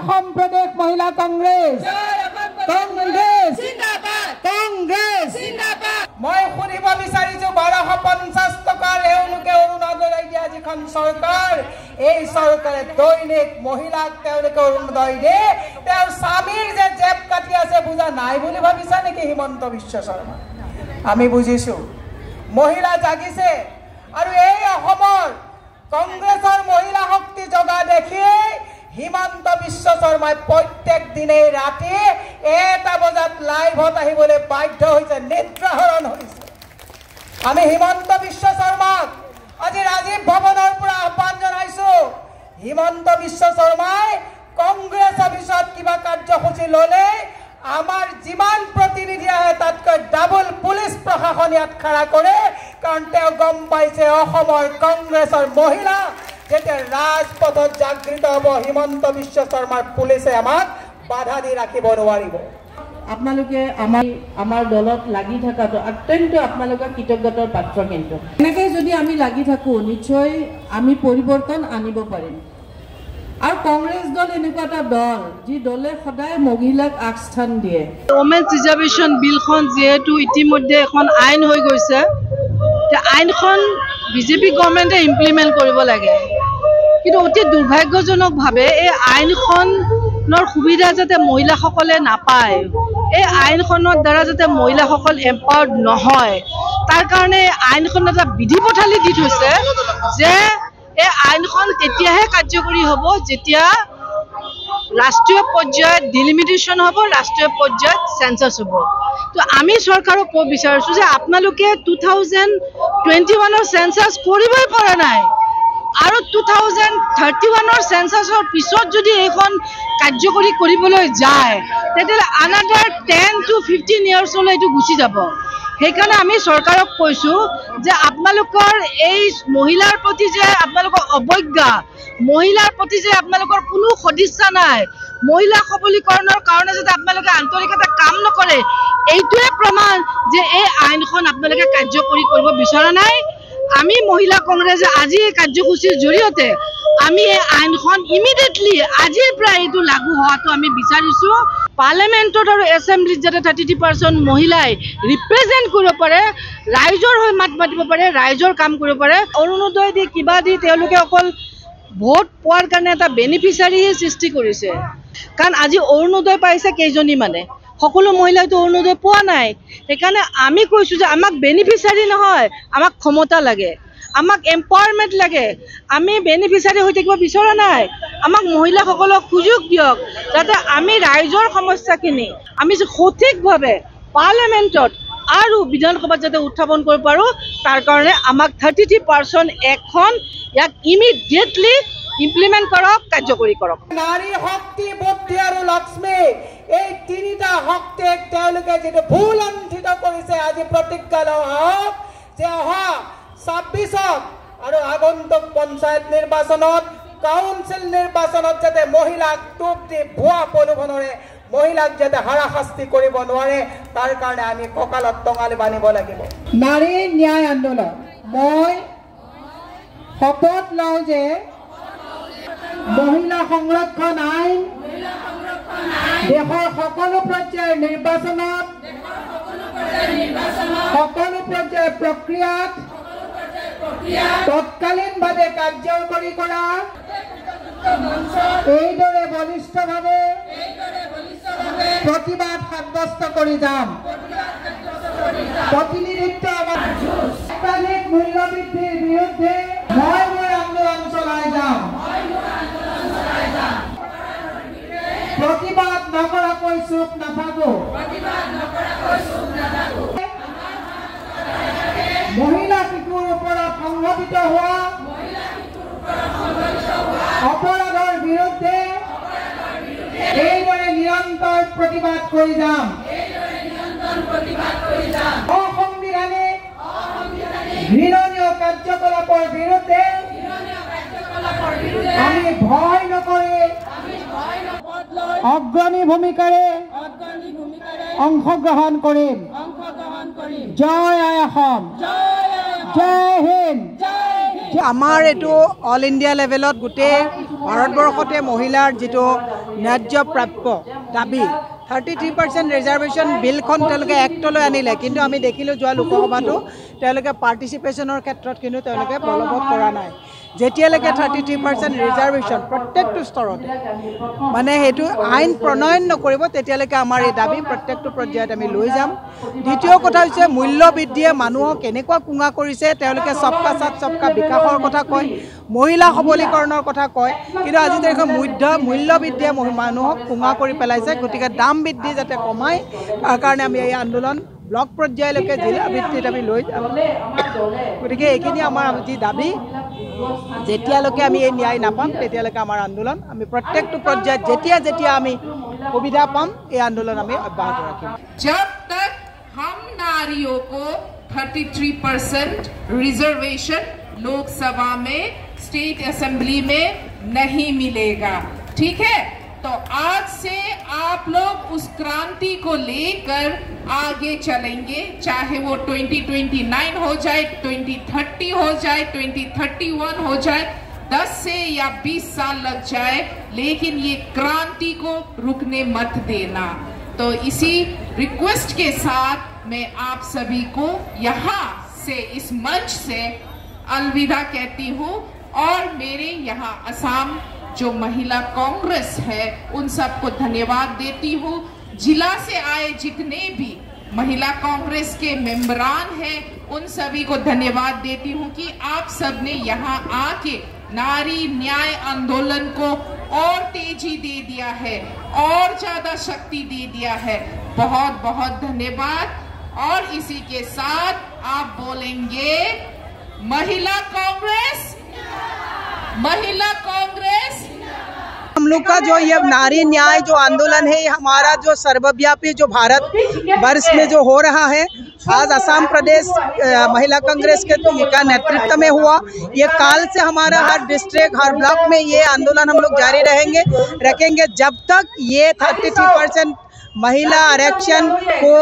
অসম প্ৰদেশ মহিলা কংগ্ৰেছ কংগ্ৰেছ কংগ্ৰেছ মই শুনিব বিচাৰিছো 1250 টকাৰ এওঁলোকে অৰুণোদয় দিয়া যিখন চৰকাৰ এই চৰকাৰে দৈনিক মহিলাক তেওঁলোকে অৰুণোদয় দিয়ে তেওঁৰ স্বামীৰ যে জেপ কাটি আছে বুজা নাই বুলি ভাবিছা নেকি হিমন্ত বিশ্ব শৰ্মা আমি বুজিছো মহিলা জাগিছে আৰু এই অসমৰ কংগ্ৰেছৰ মহিলা শক্তি জগা দেখি হিমন্ত বিশ্ব শৰ্মাই প্ৰত্যেক দিনে ৰাতি 1টা বজাত লাইভত আহিবলৈ বাধ্য হৈছে নিদ্ৰাহৰণ হৈছে আমি হিমন্ত বিশ্ব শৰ্মাক আজি ৰাজীৱ ভৱনৰ পৰা আহ্বান জনাইছো হিমন্ত বিশ্ব শৰ্মাই কংগ্ৰেছ অফিচত কিবা কাৰ্যসূচী ললে আমাৰ যিমান প্ৰতিনিধি আহে তাতকৈ ডাবল পুলিচ প্ৰশাসন ইয়াত খাৰা কৰে কাৰণ তেওঁ গম পাইছে অসমৰ কংগ্ৰেছৰ মহিলা যেতিয়া ৰাজপথত জাগৃত হ'ব হিমন্ত বিশ্ব শৰ্মাৰ পুলিচে আমাক বাধা দি ৰাখিব নোৱাৰিব আপোনালোকে আমাৰ দলত লাগি থকাটো অত্যন্ত আপোনালোকৰ কৃতজ্ঞতাৰ পাত্ৰ কিন্তু এনেকৈ যদি আমি লাগি থাকোঁ নিশ্চয় আমি পৰিৱৰ্তন আনিব পাৰিম আৰু কংগ্ৰেছ দল এনেকুৱা এটা দল যি দলে সদায় মহিলাক আগস্থান দিয়ে ওমেন্স ৰিজাৰ্ভেশ্যন বিলখন যেহেতু ইতিমধ্যে এখন আইন হৈ গৈছে আইনখন বিজেপি গভৰ্ণমেণ্টে ইমপ্লিমেণ্ট কৰিব লাগে কিন্তু অতি দুৰ্ভাগ্যজনকভাৱে এই আইনখনৰ সুবিধা যাতে মহিলাসকলে নাপায় এই আইনখনৰ দ্বাৰা যাতে মহিলাসকল এম্পাৱাৰ্ড নহয় তাৰ কাৰণে আইনখন এটা বিধি পথালি দি থৈছে যে এই আইনখন তেতিয়াহে কাৰ্যকৰী হ'ব যেতিয়া ৰাষ্ট্ৰীয় পৰ্যায়ত ডিলিমিটেশ্যন হ'ব ৰাষ্ট্ৰীয় পৰ্যায়ত সেন্সাস হ'ব তো আমি চৰকাৰক ক'ব বিচাৰিছোঁ যে আপোনালোকে 2021ৰ সেন্সাস কৰিবই পৰা নাই আৰু 2031ৰ সেন্সাসৰ পিছত যদি এইখন কাৰ্যকৰী কৰিবলৈ যায় তেতিয়াহ'লে আনাদাৰ 10 to 15 ইয়াৰ্ছলৈ এইটো গুচি যাব সেইকাৰণে আমি চৰকাৰক কৈছোঁ যে আপোনালোকৰ এই মহিলাৰ প্ৰতি যে আপোনালোকৰ অৱজ্ঞা মহিলাৰ প্ৰতি যে আপোনালোকৰ কোনো সদিচ্ছা নাই মহিলা সবলীকৰণৰ কাৰণে যদি আপোনালোকে আন্তৰিকতা কাম নকৰে এইটোৱে প্ৰমাণ যে এই আইনখন আপোনালোকে কাৰ্যকৰী কৰিব বিচৰা নাই আমি মহিলা কংগ্ৰেছে আজি এই কাৰ্যসূচীৰ জৰিয়তে আমি এই আইনখন ইমিডিয়েটলি আজিৰ পৰা এইটো লাগু হোৱাটো আমি বিচাৰিছোঁ পাৰ্লিয়ামেণ্টত আৰু এছেম্বলিত যাতে 33% মহিলাই ৰিপ্ৰেজেণ্ট কৰিব পাৰে ৰাইজৰ হৈ মাত মাতিব পাৰে ৰাইজৰ কাম কৰিব পাৰে অৰুণোদয় দি কিবা দি তেওঁলোকে অকল ভোট পোৱাৰ কাৰণে এটা বেনিফিচিয়াৰীহে সৃষ্টি কৰিছে কাৰণ আজি অৰুণোদয় পাইছে কেইজনী মানে সকলো মহিলাইতো অৰুণোদয় পোৱা নাই সেইকাৰণে আমি কৈছোঁ যে আমাক বেনিফিচিয়াৰী নহয় আমাক ক্ষমতা লাগে আমাক এম্পাৱাৰমেণ্ট লাগে আমি বেনিফিচিয়াৰী হৈ থাকিব বিচৰা নাই আমাক মহিলাসকলক সুযোগ দিয়ক যাতে আমি ৰাইজৰ সমস্যাখিনি আমি সঠিকভাৱে পাৰ্লিয়ামেণ্টত আৰু বিধানসভাত যাতে উত্থাপন কৰিব পাৰোঁ তাৰ কাৰণে আমাক 33% এখন ইয়াক ইমিডিয়েটলি ইমপ্লিমেণ্ট কৰক কাৰ্যকৰী কৰক নাৰী শক্তি বুদ্ধি আৰু লক্ষ্মী এই তিনিটা শক্তিক তেওঁলোকে যিটো ভুল অন্ধিত কৰিছে আজি প্ৰতিজ্ঞা লওক যে অহা 26ত আৰু আগন্তুক পঞ্চায়ত নিৰ্বাচনত কাউন্সিল নিৰ্বাচনত যাতে মহিলাক টোপ দি ভুৱা প্ৰলোভনেৰে মহিলাক যাতে হাৰাশাস্তি কৰিব নোৱাৰে তাৰ কাৰণে আমি কঁকালত টঙালি বান্ধিব লাগিব নাৰী ন্যায় আন্দোলন মই শপত লওঁ যে মহিলা সংৰক্ষণ আইন দেশৰ সকলো পৰ্যায়ৰ নিৰ্বাচনত সকলো পৰ্যায়ৰ প্ৰক্ৰিয়াত তৎকালীনভাৱে কাৰ্যকৰী কৰা এইদৰে বলিষ্ঠভাৱে প্ৰতিবাদ সাব্যস্ত কৰি যাম প্ৰতিনিধিত্ব সাপ্তাহিক মূল্য বৃদ্ধিৰ বিৰুদ্ধে মই আন্দোলন চলাই যাম প্ৰতিবাদ নকৰাকৈ চুপ নাথাকো মহিলা শিশুৰ ওপৰত সংঘটিত হোৱা অপৰাধৰ বিৰুদ্ধে এইদৰে নিৰন্তৰ প্ৰতিবাদ কৰি যাম অসাংবিধানিক ঘৃণনীয় কাৰ্যকলাপৰ বিৰুদ্ধে আমি ভয় নকৰি অগ্ৰণী ভূমিকাৰে অংশগ্ৰহণ কৰিম জয় আই অসম জয় হিন্দ আমাৰ এইটো অল ইণ্ডিয়া লেভেলত গোটেই ভাৰতবৰ্ষতে মহিলাৰ যিটো ন্যায্য প্ৰাপ্য দাবী 33% ৰিজাৰ্ভেশ্যন বিলখন তেওঁলোকে এক্টলৈ আনিলে, কিন্তু আমি দেখিলোঁ যোৱা লোকসভাতো তেওঁলোকে পাৰ্টিচিপেশ্যনৰ ক্ষেত্ৰত কিন্তু তেওঁলোকে বলবৎ কৰা নাই। যেতিয়ালৈকে 33% ৰিজাৰ্ভেশ্যন প্ৰত্যেকটো স্তৰতে মানে সেইটো আইন প্ৰণয়ন নকৰিব, তেতিয়ালৈকে আমাৰ এই দাবী প্ৰত্যেকটো পৰ্যায়ত আমি লৈ যাম। দ্বিতীয় কথা হৈছে মূল্য বৃদ্ধিয়ে মানুহক কেনেকুৱা কুঙা কৰিছে। তেওঁলোকে সবকা সাথ সবকা বিকাশৰ কথা কয়, মহিলা সবলীকৰণৰ কথা কয়, কিন্তু আজি তাৰিখে মূল্য বৃদ্ধিয়ে মানুহক কুঙা কৰি পেলাইছে। গতিকে দাম বৃদ্ধি যাতে কমায়, তাৰ কাৰণে আমি এই আন্দোলন ব্লক পৰ্যায়লৈকে জিলা ভিত্তিত আমি লৈ যাম। গতিকে এইখিনি আমাৰ যি দাবী, যেতিয়ালৈকে আমি এই ন্যায় নাপাম তেতিয়ালৈকে আমাৰ আন্দোলন আমি প্ৰত্যেকটো পৰ্যায়ত যেতিয়া আমি সুবিধা পাম এই আন্দোলন আমি অব্যাহত ৰাখিম। जब तक हम नारियों को 33% रिजर्वेशन लोकसभा में, स्टेट असेंबली में नहीं मिलेगा, ठीक है, तो आज से आप लोग उस क्रांति को लेकर आगे चलेंगे, चाहे वो 2029 हो जाए, 2030 हो जाए, 2031 हो जाए, 10 से या 20 साल लग जाए, लेकिन ये क्रांति को रुकने मत देना। तो इसी रिक्वेस्ट के साथ मैं आप सभी को यहाँ से, इस मंच से अलविदा कहती हूँ और मेरे यहाँ असम जो महिला कांग्रेस है उन सबको धन्यवाद देती हूँ। जिला से आए जितने भी महिला कांग्रेस के मेंबरान हैं उन सभी को धन्यवाद देती हूँ कि आप सब ने यहाँ आके नारी न्याय आंदोलन को और तेजी दे दिया है, और ज्यादा शक्ति दे दिया है। बहुत बहुत धन्यवाद। और इसी के साथ आप बोलेंगे महिला कांग्रेस, महिला कांग्रेस। हम लोग का जो ये नारी न्याय जो आंदोलन है, ये हमारा जो सर्वव्यापी जो भारत वर्ष में जो हो रहा है, आज असम प्रदेश महिला कांग्रेस के का नेतृत्व में हुआ। ये काल से हमारा हर डिस्ट्रिक्ट हर ब्लॉक में ये आंदोलन हम लोग जारी रखेंगे जब तक ये 33% महिला आरक्षण को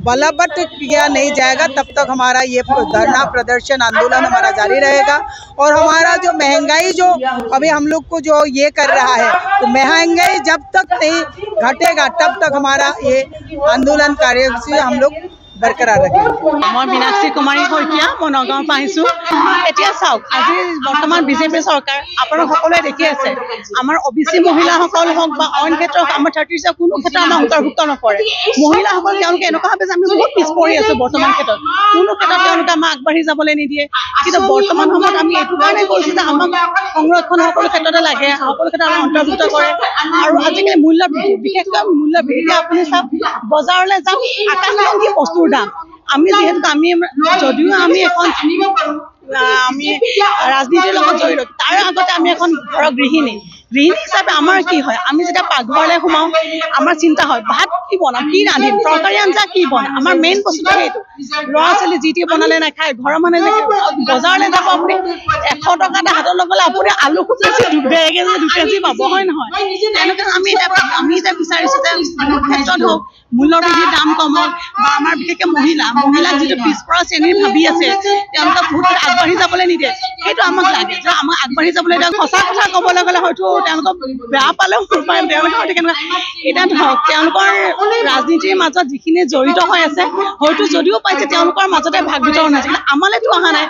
बलवत्त किया नहीं जाएगा, तब तक हमारा ये धरना प्रदर्शन आंदोलन हमारा जारी रहेगा। और हमारा जो महंगाई जो अभी हम लोग को जो ये कर रहा है, तो महंगाई जब तक नहीं घटेगा तब तक हमारा ये आंदोलन कार्यसूची हम लोग बरकरार रखेंगे। मैं मीनाक्षी कुमारी शइकिया, मैं नगाँव एतिया चाওক আজি বৰ্তমান বিজেপি চৰকাৰ আপোনালোক সকলোৱে দেখি আছে, আমাৰ ওবিসি মহিলাসকল হওক বা অইন ক্ষেত্ৰত আমাৰ 30 কোনো ক্ষেত্ৰত আমাৰ অন্তৰ্ভুক্ত নকৰে। মহিলাসকল তেওঁলোকে এনেকুৱা ভাবে যে আমি বহুত পিছ পৰি আছো, বৰ্তমান ক্ষেত্ৰত কোনো ক্ষেত্ৰত তেওঁলোকে আমাক আগবাঢ়ি যাবলৈ নিদিয়ে। কিন্তু বৰ্তমান সময়ত আমি এইটো কাৰণে কৈছোঁ যে আমাক সংৰক্ষণ সকলো ক্ষেত্ৰতে লাগে, সকলো ক্ষেত্ৰত আমাক অন্তৰ্ভুক্ত কৰে। আৰু আজিকালি মূল্য বৃদ্ধি, বিশেষকৈ মূল্য বৃদ্ধি আপুনি চাওক, বজাৰলৈ যাওক আকাশলংঘী বস্তুৰ দাম। আমি যিহেতু যদিও আমি এখন আমি ৰাজনীতিৰ লগত জড়িত, তাৰ আগতে আমি এখন ঘৰৰ গৃহিণী হিচাপে আমাৰ কি হয়, আমি যেতিয়া পাকঘৰলৈ সোমাওঁ আমাৰ চিন্তা হয় ভাত কি বনাম, কি ৰান্ধিম, তৰকাৰী আঞ্জা কি বনাম। আমাৰ মেইন বস্তুটো সেইটো, ল'ৰা ছোৱালী যি টি বনালে নাখায়, ঘৰৰ মানুহে বজাৰলৈ যাব আপুনি 100 টকা এটা হাতত ল'বলৈ আপুনি আলু খুব বেছি 2 কেজি পাব, হয় নহয়? তেনেকৈ আমি এতিয়া বিচাৰিছোঁ যে ক্ষেত্ৰত হওক মূল্যবৃদ্ধিৰ দাম কমক, বা আমাৰ বিশেষকৈ মহিলাক যিটো পিছপৰা শ্ৰেণীৰ ভাবি আছে তেওঁলোকক বহুত আগবাঢ়ি যাবলৈ নিদিয়ে, সেইটো আমাক লাগে যে আমাক আগবাঢ়ি যাবলৈ দিয়ক। সঁচা কথা ক'বলৈ গ'লে হয়তো তেওঁলোকক বেয়া পালেও তেওঁলোকে হয়তো কেনেকুৱা, এতিয়া ধৰক তেওঁলোকৰ ৰাজনীতিৰ মাজত যিখিনি জড়িত হৈ আছে হয়তো যদিও পাইছে তেওঁলোকৰ মাজতে ভাগ বিতৰণ হৈছে, কিন্তু আমালৈতো অহা নাই।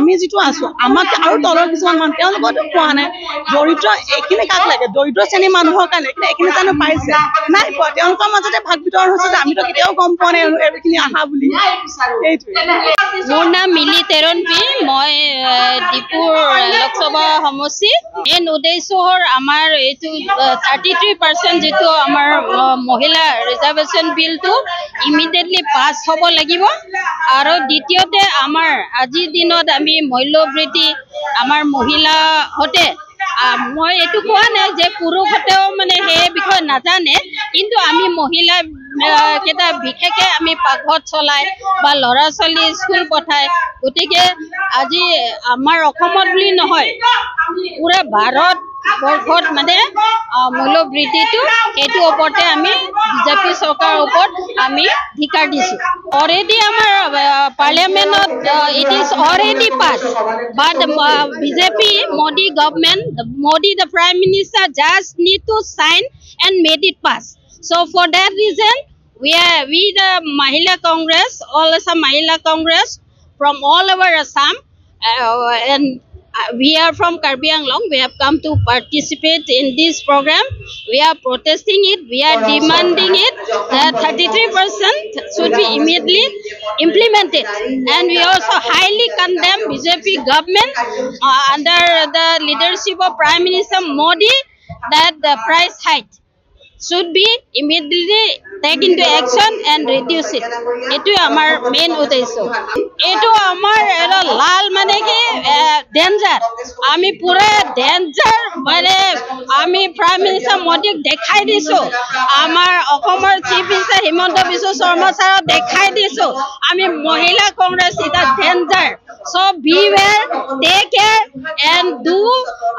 আমি যিটো আছোঁ আমাক আৰু তলৰ কিছুমান মানুহ তেওঁলোকতো পোৱা নাই। দৰিদ্ৰ এইখিনি কাক লাগে, দৰিদ্ৰ শ্ৰেণীৰ মানুহৰ কাৰণে, কিন্তু এইখিনি জানো পাইছে? নাই পোৱা। তেওঁলোকৰ মাজতে ভাগ বিতৰণ হৈছে যে আমিতো কেতিয়াও গম পোৱা নাই এইখিনি আহা বুলি। মোৰ নাম মিলি তেৰণপি, মই ডিপুৰ লোকসভা সমষ্টি। মেইন উদ্দেশ্য হ'ল আমাৰ এইটো 33% যিটো আমাৰ মহিলা ৰিজাৰ্ভেশ্যন বিলটো ইমিডিয়েটলি পাছ হ'ব লাগিব। আৰু দ্বিতীয়তে আমাৰ আজিৰ দিনত আমি মূল্যবৃদ্ধি আমাৰ মহিলাহঁতে, মই এইটো কোৱা নাই যে পুৰুষহঁতেও মানে সেই বিষয়ে নাজানে, কিন্তু আমি মহিলা কেইটা বিশেষকৈ আমি পাকঘৰত চলাই বা ল'ৰা ছোৱালী স্কুল পঠায়। গতিকে আজি আমাৰ অসমত বুলি নহয়, পুৰা ভাৰতবৰ্ষত মানে মূল্যবৃদ্ধিটো সেইটোৰ ওপৰতে আমি বিজেপি চৰকাৰৰ ওপৰত আমি ধিকাৰ দিছোঁ অলৰেডি আমাৰ পাৰ্লিয়ামেণ্টত it is already pass but BJP Modi government Modi the prime minister just need to sign and made it pass so for that reason we the Mahila Congress all Assam Mahila Congress from all over Assam and we are from Karbi Anglong. We have come to participate in this program. We are protesting it. We are demanding it. That 33% should be immediately implemented. And we also highly condemn BJP government under the leadership of Prime Minister Modi that the price hike should be immediately taken into action and reduce it. Etu amar main uddesho. Etu amar era lal mane ki danger. Ami pura danger mane ami Prime Minister Modi dekhai diso. Amar Okomar Chief Minister Himanta Biswa Sharma sir dekhai diso. Ami Mahila Congress is a danger. So beware, take care and do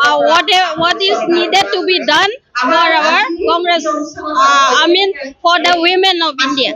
what is needed to be done for our Congress, for the women of India.